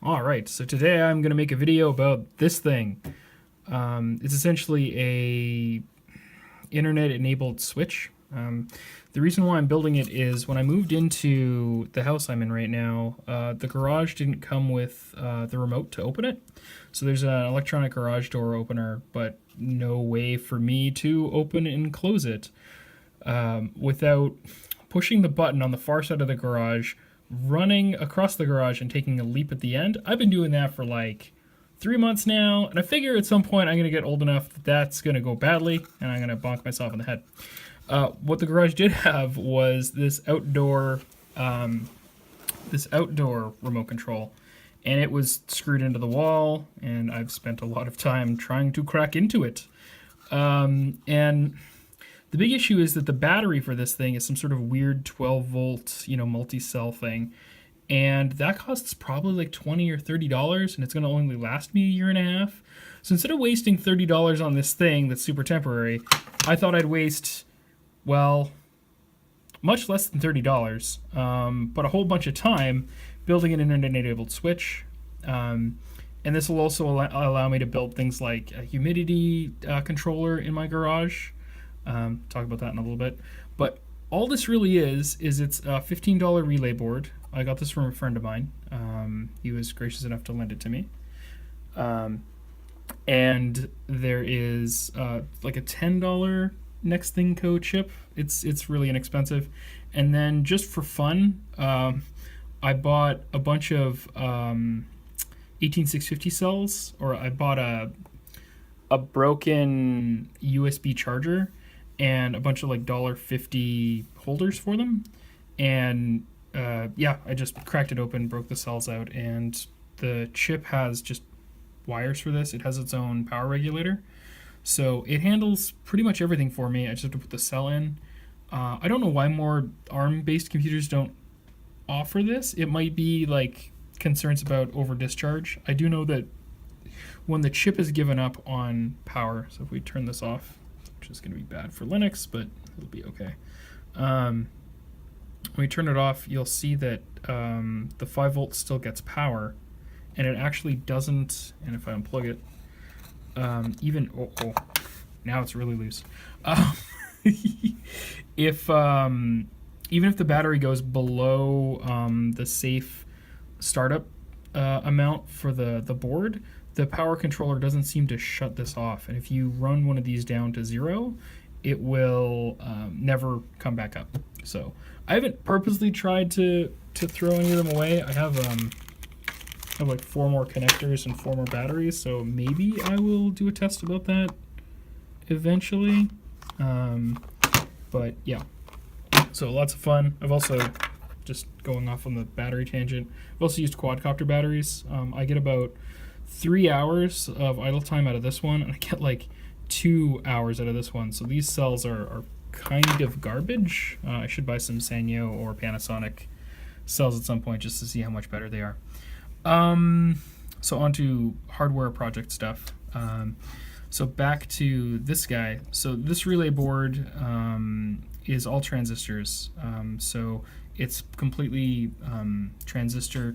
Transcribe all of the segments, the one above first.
All right, so today I'm going to make a video about this thing. It's essentially a internet-enabled switch. The reason why I'm building it is when I moved into the house I'm in right now, the garage didn't come with the remote to open it. So there's an electronic garage door opener, but no way for me to open and close it without pushing the button on the far side of the garage, running across the garage and taking a leap at the end. I've been doing that for like 3 months now, and I figure at some point I'm going to get old enough that that's going to go badly, and I'm going to bonk myself in the head. What the garage did have was this outdoor remote control, and it was screwed into the wall, and I've spent a lot of time trying to crack into it. And the big issue is that the battery for this thing is some sort of weird 12 volt, multi-cell thing. And that costs probably like $20 or $30, and it's going to only last me a year and a half. So instead of wasting $30 on this thing that's super temporary, I thought I'd waste, well, much less than $30, but a whole bunch of time building an internet-enabled switch. And this will also allow me to build things like a humidity controller in my garage. Talk about that in a little bit. But all this really is it's a $15 relay board. I got this from a friend of mine. He was gracious enough to lend it to me. And there is like a $10 Next Thing Co. chip. It's really inexpensive. And then just for fun, I bought a bunch of 18650 cells, or I bought a broken USB charger and a bunch of like $1.50 holders for them. And yeah, I just cracked it open, broke the cells out, and the chip has just wires for this. It has its own power regulator. So it handles pretty much everything for me. I just have to put the cell in. I don't know why more ARM-based computers don't offer this. It might be like concerns about over discharge. I do know that when the chip is given up on power, so if we turn this off, which is going to be bad for Linux, but it'll be okay. When we turn it off, you'll see that the 5 volts still gets power, and it actually doesn't, and if I unplug it, now it's really loose. Even if the battery goes below the safe startup amount for the board, the power controller doesn't seem to shut this off. And if you run one of these down to 0, it will never come back up. So I haven't purposely tried to throw any of them away. I have like 4 more connectors and 4 more batteries, so maybe I will do a test about that eventually. But yeah, so lots of fun. I've also, just going off on the battery tangent, I've also used quadcopter batteries. I get about 3 hours of idle time out of this one, and I get like 2 hours out of this one. So these cells are kind of garbage. I should buy some Sanyo or Panasonic cells at some point just to see how much better they are. So on to hardware project stuff. So back to this guy. So this relay board is all transistors. So it's completely transistor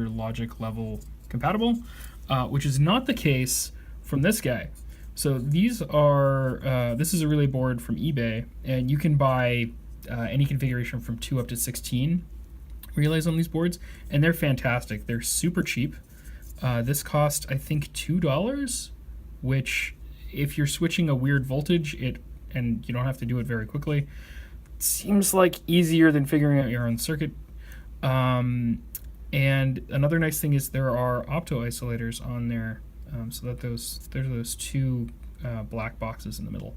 logic level compatible, which is not the case from this guy. So these are, this is a relay board from eBay, and you can buy any configuration from 2 up to 16 relays on these boards, and they're fantastic. They're super cheap. This cost, I think, $2, which if you're switching a weird voltage, and you don't have to do it very quickly, it seems like easier than figuring out your own circuit. And another nice thing is there are opto isolators on there, so that there's those 2 black boxes in the middle.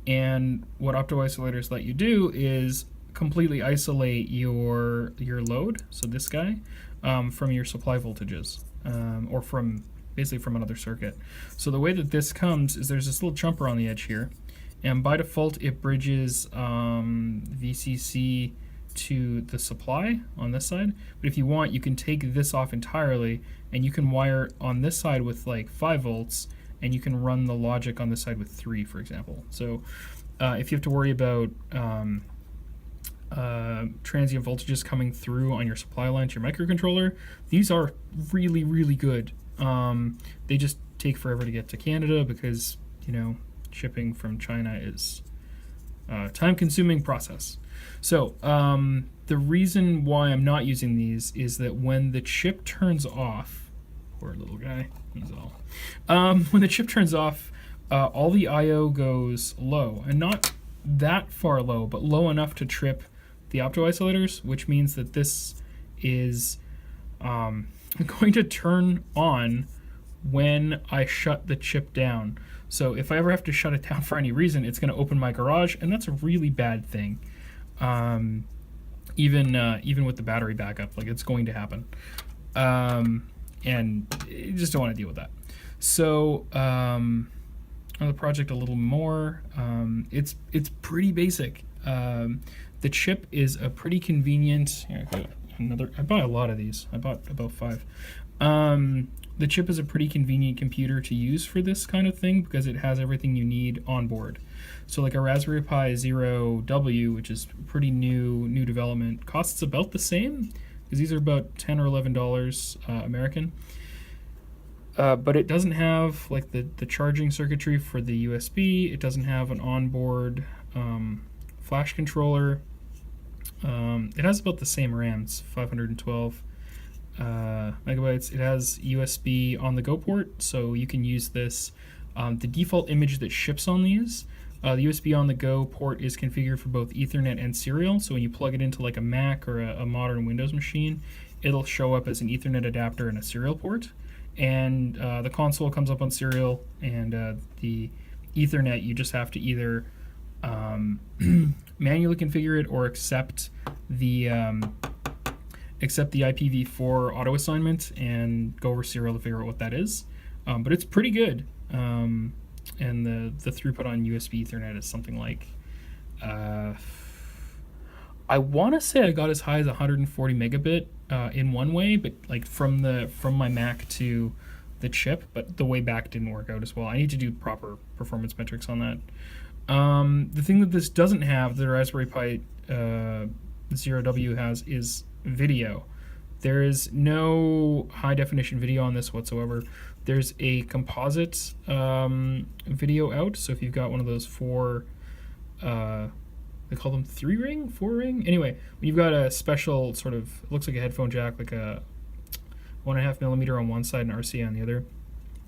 And what opto isolators let you do is completely isolate your load, so this guy, from your supply voltages, or basically from another circuit. So the way that this comes is there's this little jumper on the edge here, and by default it bridges VCC to the supply on this side. But if you want, you can take this off entirely, and you can wire on this side with like 5 volts, and you can run the logic on this side with 3, for example. So if you have to worry about transient voltages coming through on your supply line to your microcontroller. These are really, really good. They just take forever to get to Canada because, you know, shipping from China is a time-consuming process. So the reason why I'm not using these is that when the chip turns off, poor little guy, he's all. When the chip turns off, all the I/O goes low, and not that far low, but low enough to trip the opto-isolators, which means that this is going to turn on when I shut the chip down. So if I ever have to shut it down for any reason, it's going to open my garage, and that's a really bad thing. Even with the battery backup, like, it's going to happen. And you just don't want to deal with that. So on the project a little more, it's pretty basic. The chip is a pretty convenient. Here, I bought a lot of these. I bought about 5. The chip is a pretty convenient computer to use for this kind of thing because it has everything you need on board. So like a Raspberry Pi Zero W, which is pretty new development, costs about the same because these are about $10 or $11 American. But it doesn't have like the charging circuitry for the USB. It doesn't have an onboard flash controller. It has about the same RAM. It's 512 megabytes. It has USB on the go port, so you can use this. The default image that ships on these, the USB on the go port is configured for both Ethernet and serial. So when you plug it into like a Mac or a modern Windows machine, it'll show up as an Ethernet adapter and a serial port. And the console comes up on serial, and the Ethernet, you just have to either manually configure it or accept the IPv4 auto assignment and go over serial to figure out what that is. But it's pretty good. And the throughput on USB Ethernet is something like, I want to say I got as high as 140 megabit in one way, but like from my Mac to the chip, but the way back didn't work out as well. I need to do proper performance metrics on that. The thing that this doesn't have, the Raspberry Pi Zero W has, is video. There is no high definition video on this whatsoever. There's a composite video out, so if you've got one of those they call them 3-ring, 4-ring. Anyway, when you've got a special sort of, it looks like a headphone jack, like a 1.5 millimeter on one side and RCA on the other,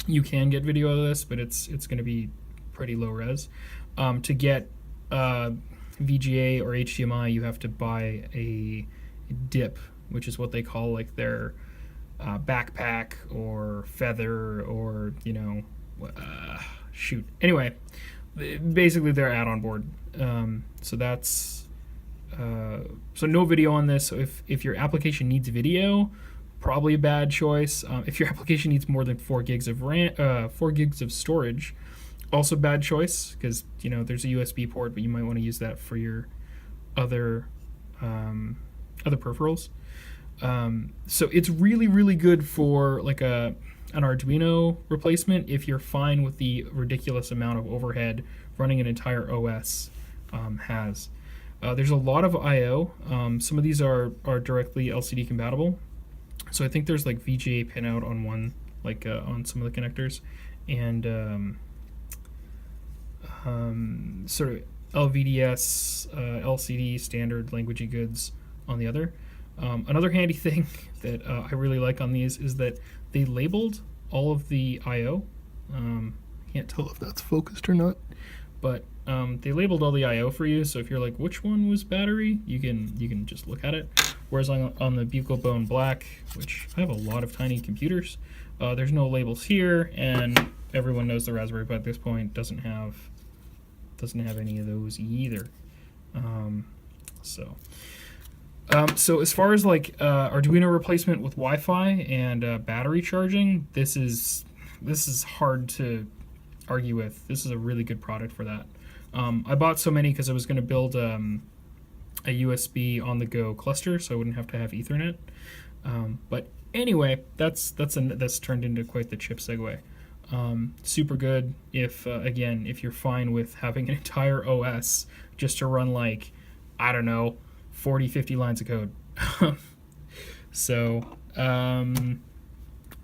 you can get video of this, but it's going to be pretty low res. To get VGA or HDMI, you have to buy a dip, which is what they call like their backpack or feather or, you know, shoot. Anyway, basically they're add-on board. So that's so no video on this. So if your application needs video, probably a bad choice. If your application needs more than 4 gigs of RAM, 4 gigs of storage, also bad choice, because, you know, there's a USB port, but you might want to use that for your other peripherals. So it's really, really good for like an Arduino replacement if you're fine with the ridiculous amount of overhead running an entire OS has. There's a lot of I/O. Some of these are directly LCD compatible. So I think there's like VGA pinout on one, like on some of the connectors, and sort of LVDS, LCD standard languagey goods on the other. Another handy thing that I really like on these is that they labeled all of the I/O. Can't tell if that's focused or not, but they labeled all the I/O for you. So if you're like, which one was battery, you can just look at it. Whereas on the Buccal Bone Black, which I have a lot of tiny computers, there's no labels here, and everyone knows the Raspberry Pi at this point doesn't have any of those either. So as far as like Arduino replacement with Wi-Fi and battery charging, this is hard to argue with. This is a really good product for that. I bought so many because I was going to build a USB on-the-go cluster, so I wouldn't have to have Ethernet. But anyway, that's turned into quite the chip segue. Super good if if you're fine with having an entire OS just to run like, I don't know, 40, 50 lines of code. So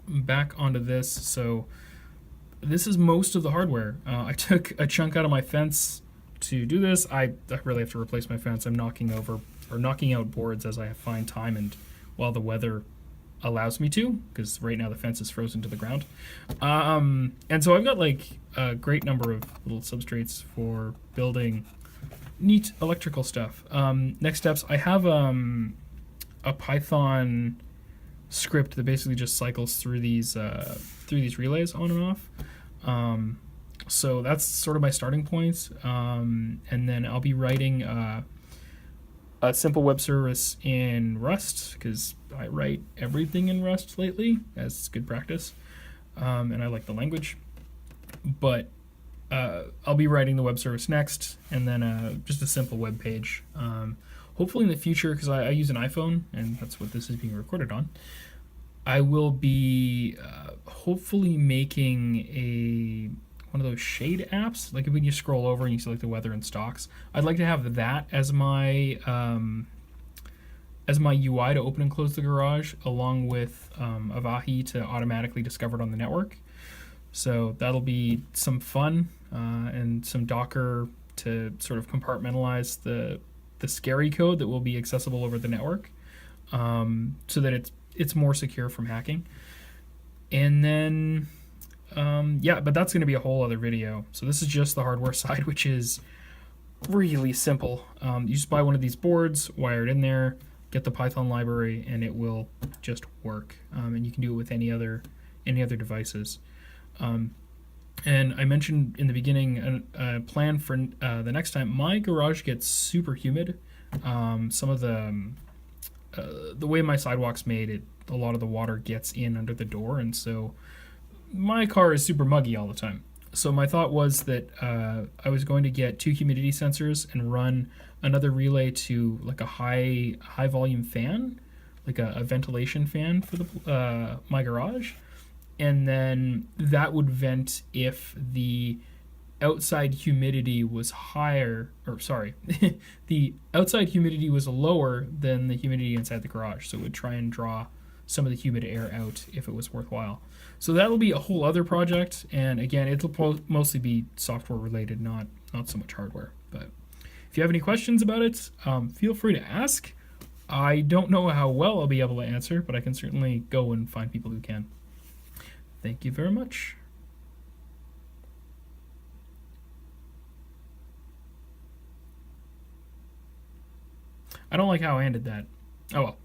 back onto this. So this is most of the hardware. I took a chunk out of my fence to do this. I really have to replace my fence. I'm knocking out boards as I find time and while the weather allows me to, because right now the fence is frozen to the ground. And so I've got like a great number of little substrates for building neat electrical stuff. Next steps, I have a Python script that basically just cycles through these relays on and off. So that's sort of my starting points. And then I'll be writing a simple web service in Rust, because I write everything in Rust lately, as good practice. And I like the language. But I'll be writing the web service next, and then just a simple web page. Hopefully in the future, because I use an iPhone, and that's what this is being recorded on, I will be hopefully making one of those shade apps, like when you scroll over and you see like the weather and stocks. I'd like to have that as my UI to open and close the garage, along with Avahi to automatically discover it on the network. So that'll be some fun, and some Docker to sort of compartmentalize the scary code that will be accessible over the network, so that it's more secure from hacking. And then yeah, but that's going to be a whole other video. So this is just the hardware side, which is really simple. You just buy one of these boards, wire it in there, get the Python library, and it will just work. And you can do it with any other devices. And I mentioned in the beginning a plan for the next time. My garage gets super humid. Some of the way my sidewalk's made, a lot of the water gets in under the door, and so my car is super muggy all the time. So my thought was that I was going to get 2 humidity sensors and run another relay to like a high volume fan, like a ventilation fan for the my garage, and then that would vent if the outside humidity was higher, or sorry, the outside humidity was lower than the humidity inside the garage. So it would try and draw some of the humid air out if it was worthwhile. So that'll be a whole other project, and again, it'll mostly be software related, not so much hardware. But if you have any questions about it, feel free to ask. I don't know how well I'll be able to answer, but I can certainly go and find people who can. Thank you very much. I don't like how I ended that. Oh well.